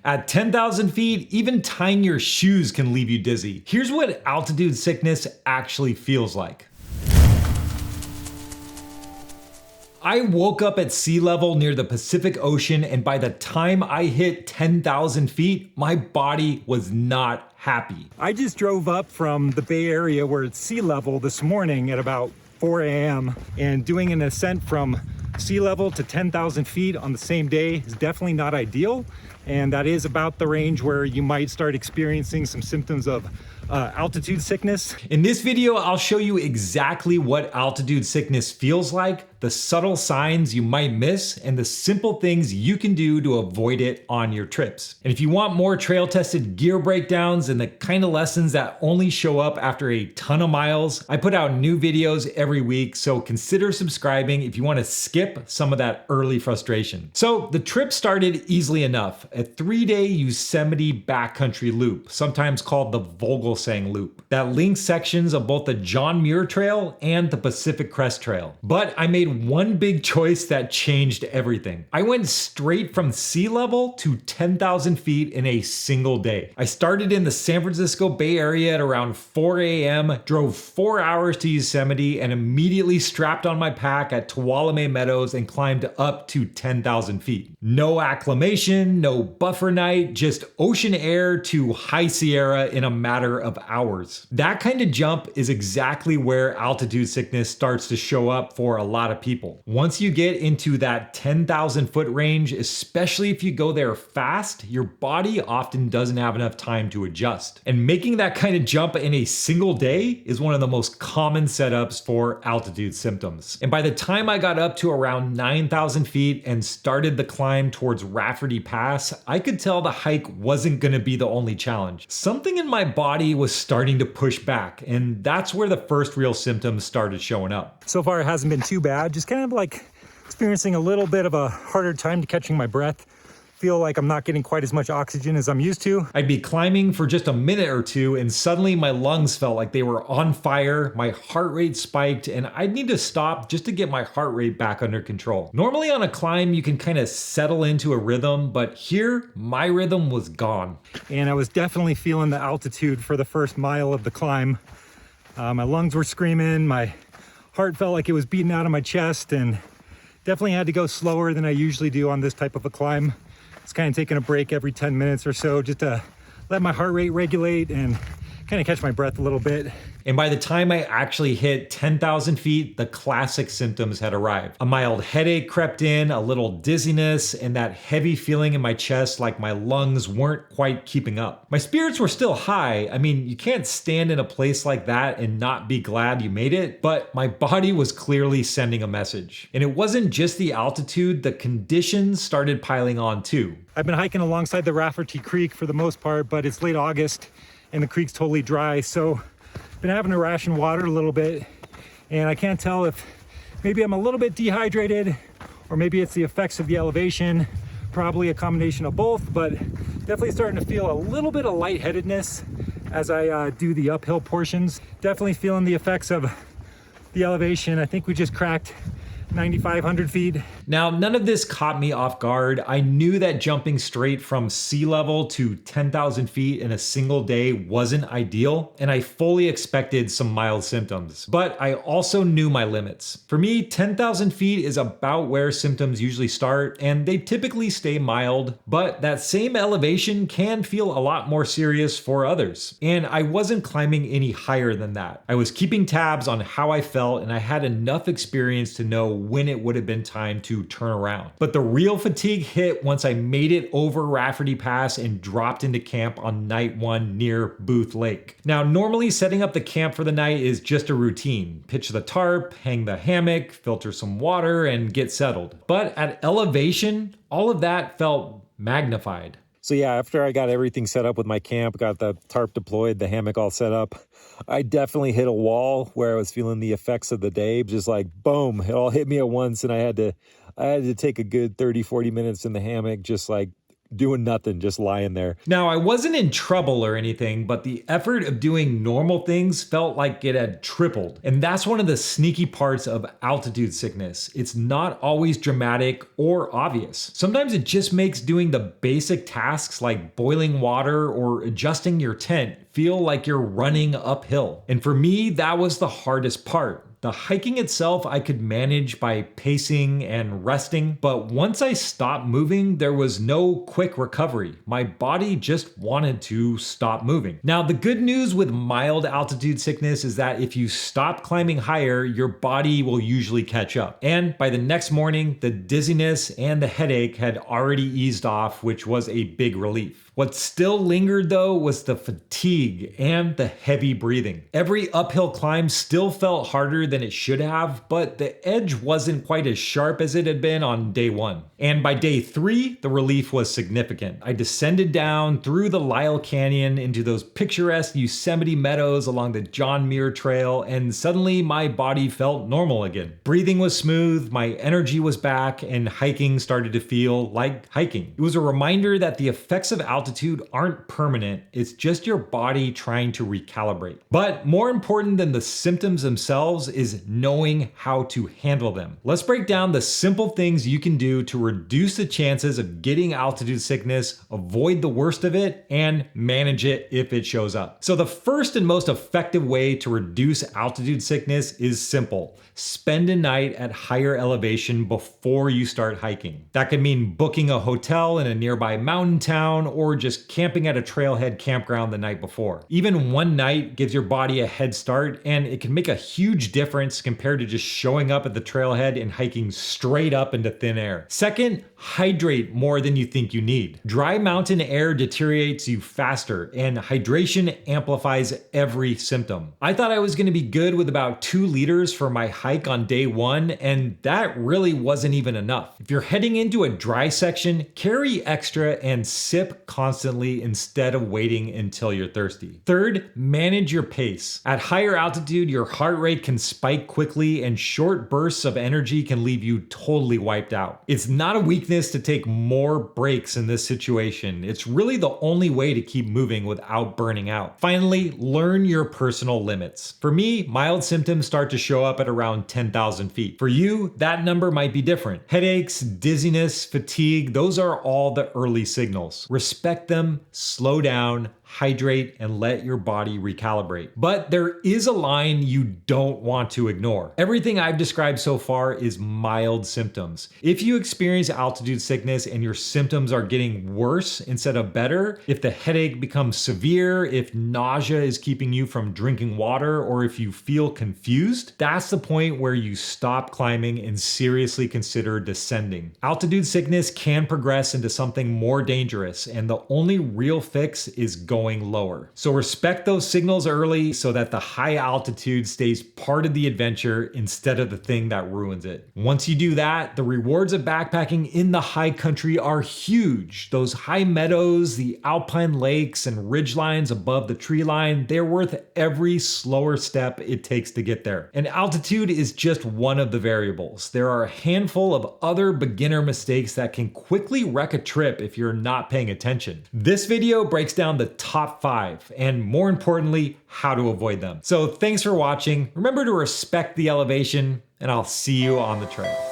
At 10,000 feet, even tying your shoes can leave you dizzy. Here's what altitude sickness actually feels like. I woke up at sea level near the Pacific Ocean, and by the time I hit 10,000 feet, my body was not happy. I just drove up from the Bay Area where it's sea level this morning at about 4 a.m. and doing an ascent from sea level to 10,000 feet on the same day is definitely not ideal. And that is about the range where you might start experiencing some symptoms of altitude sickness. In this video, I'll show you exactly what altitude sickness feels like, the subtle signs you might miss, and the simple things you can do to avoid it on your trips. And if you want more trail tested gear breakdowns and the kind of lessons that only show up after a ton of miles, I put out new videos every week, so consider subscribing if you want to skip some of that early frustration. So the trip started easily enough, a 3-day Yosemite backcountry loop, sometimes called the Vogelsang Loop, that links sections of both the John Muir Trail and the Pacific Crest Trail. But I made one big choice that changed everything. I went straight from sea level to 10,000 feet in a single day. I started in the San Francisco Bay Area at around 4 a.m., drove 4 hours to Yosemite, and immediately strapped on my pack at Tuolumne Meadows and climbed up to 10,000 feet. No acclimation, no buffer night, just ocean air to High Sierra in a matter of hours. That kind of jump is exactly where altitude sickness starts to show up for a lot of people. Once you get into that 10,000 foot range, especially if you go there fast, your body often doesn't have enough time to adjust. And making that kind of jump in a single day is one of the most common setups for altitude symptoms. And by the time I got up to around 9,000 feet and started the climb towards Rafferty Pass, I could tell the hike wasn't going to be the only challenge. Something in my body was starting to push back, and that's where the first real symptoms started showing up. So far it hasn't been too bad, just kind of like experiencing a little bit of a harder time catching my breath. Feel like I'm not getting quite as much oxygen as I'm used to. I'd be climbing for just a minute or two and suddenly my lungs felt like they were on fire, my heart rate spiked, and I'd need to stop just to get my heart rate back under control. Normally on a climb you can kind of settle into a rhythm, but here my rhythm was gone. And I was definitely feeling the altitude for the first mile of the climb. My lungs were screaming, my heart felt like it was beating out of my chest, and definitely had to go slower than I usually do on this type of a climb. It's kind of taking a break every 10 minutes or so just to let my heart rate regulate and kind of catch my breath a little bit. And by the time I actually hit 10,000 feet, the classic symptoms had arrived. A mild headache crept in, a little dizziness, and that heavy feeling in my chest like my lungs weren't quite keeping up. My spirits were still high. I mean, you can't stand in a place like that and not be glad you made it, but my body was clearly sending a message. And it wasn't just the altitude, the conditions started piling on too. I've been hiking alongside the Rafferty Creek for the most part, but it's late August and the creek's totally dry, so been having to ration water a little bit, and I can't tell if maybe I'm a little bit dehydrated or maybe it's the effects of the elevation, probably a combination of both, but definitely starting to feel a little bit of lightheadedness as I do the uphill portions. Definitely feeling the effects of the elevation. I think we just cracked 9,500 feet. Now, none of this caught me off guard. I knew that jumping straight from sea level to 10,000 feet in a single day wasn't ideal, and I fully expected some mild symptoms. But I also knew my limits. For me, 10,000 feet is about where symptoms usually start, and they typically stay mild, but that same elevation can feel a lot more serious for others. And I wasn't climbing any higher than that. I was keeping tabs on how I felt, and I had enough experience to know when it would have been time to turn around. But the real fatigue hit once I made it over Rafferty Pass and dropped into camp on night 1 near Booth Lake. Now, normally setting up the camp for the night is just a routine. Pitch the tarp, hang the hammock, filter some water, and get settled. But at elevation, all of that felt magnified. So yeah, after I got everything set up with my camp, got the tarp deployed, the hammock all set up, I definitely hit a wall where I was feeling the effects of the day, just like boom, it all hit me at once, and I had to take a good 30, 40 minutes in the hammock, just like doing nothing, just lying there. Now, I wasn't in trouble or anything, but the effort of doing normal things felt like it had tripled. And that's one of the sneaky parts of altitude sickness. It's not always dramatic or obvious. Sometimes it just makes doing the basic tasks like boiling water or adjusting your tent feel like you're running uphill. And for me, that was the hardest part. The hiking itself I could manage by pacing and resting, but once I stopped moving, there was no quick recovery. My body just wanted to stop moving. Now, the good news with mild altitude sickness is that if you stop climbing higher, your body will usually catch up. And by the next morning, the dizziness and the headache had already eased off, which was a big relief. What still lingered though was the fatigue and the heavy breathing. Every uphill climb still felt harder than it should have, but the edge wasn't quite as sharp as it had been on day 1. And by day 3, the relief was significant. I descended down through the Lyle Canyon into those picturesque Yosemite meadows along the John Muir Trail, and suddenly my body felt normal again. Breathing was smooth, my energy was back, and hiking started to feel like hiking. It was a reminder that the effects of altitude aren't permanent, it's just your body trying to recalibrate. But more important than the symptoms themselves is knowing how to handle them. Let's break down the simple things you can do to reduce the chances of getting altitude sickness, avoid the worst of it, and manage it if it shows up. So the first and most effective way to reduce altitude sickness is simple. Spend a night at higher elevation before you start hiking. That could mean booking a hotel in a nearby mountain town or just camping at a trailhead campground the night before. Even one night gives your body a head start, and it can make a huge difference compared to just showing up at the trailhead and hiking straight up into thin air. Second, hydrate more than you think you need. Dry mountain air deteriorates you faster, and hydration amplifies every symptom. I thought I was going to be good with about 2 liters for my hike on day 1, and that really wasn't even enough. If you're heading into a dry section, carry extra and sip constantly instead of waiting until you're thirsty. Third, manage your pace. At higher altitude, your heart rate can spike quickly, and short bursts of energy can leave you totally wiped out. It's not a weakness to take more breaks in this situation. It's really the only way to keep moving without burning out. Finally, learn your personal limits. For me, mild symptoms start to show up at around 10,000 feet. For you, that number might be different. Headaches, dizziness, fatigue, those are all the early signals. Respect them, slow down, hydrate, and let your body recalibrate. But there is a line you don't want to ignore. Everything I've described so far is mild symptoms. If you experience altitude sickness and your symptoms are getting worse instead of better, if the headache becomes severe, if nausea is keeping you from drinking water, or if you feel confused, that's the point where you stop climbing and seriously consider descending. Altitude sickness can progress into something more dangerous, and the only real fix is going lower. So respect those signals early so that the high altitude stays part of the adventure instead of the thing that ruins it. Once you do that, the rewards of backpacking in the high country are huge. Those high meadows, the alpine lakes, and ridge lines above the tree line, they're worth every slower step it takes to get there. And altitude is just one of the variables. There are a handful of other beginner mistakes that can quickly wreck a trip if you're not paying attention. This video breaks down the top 5, and more importantly, how to avoid them. So thanks for watching. Remember to respect the elevation, and I'll see you on the trail.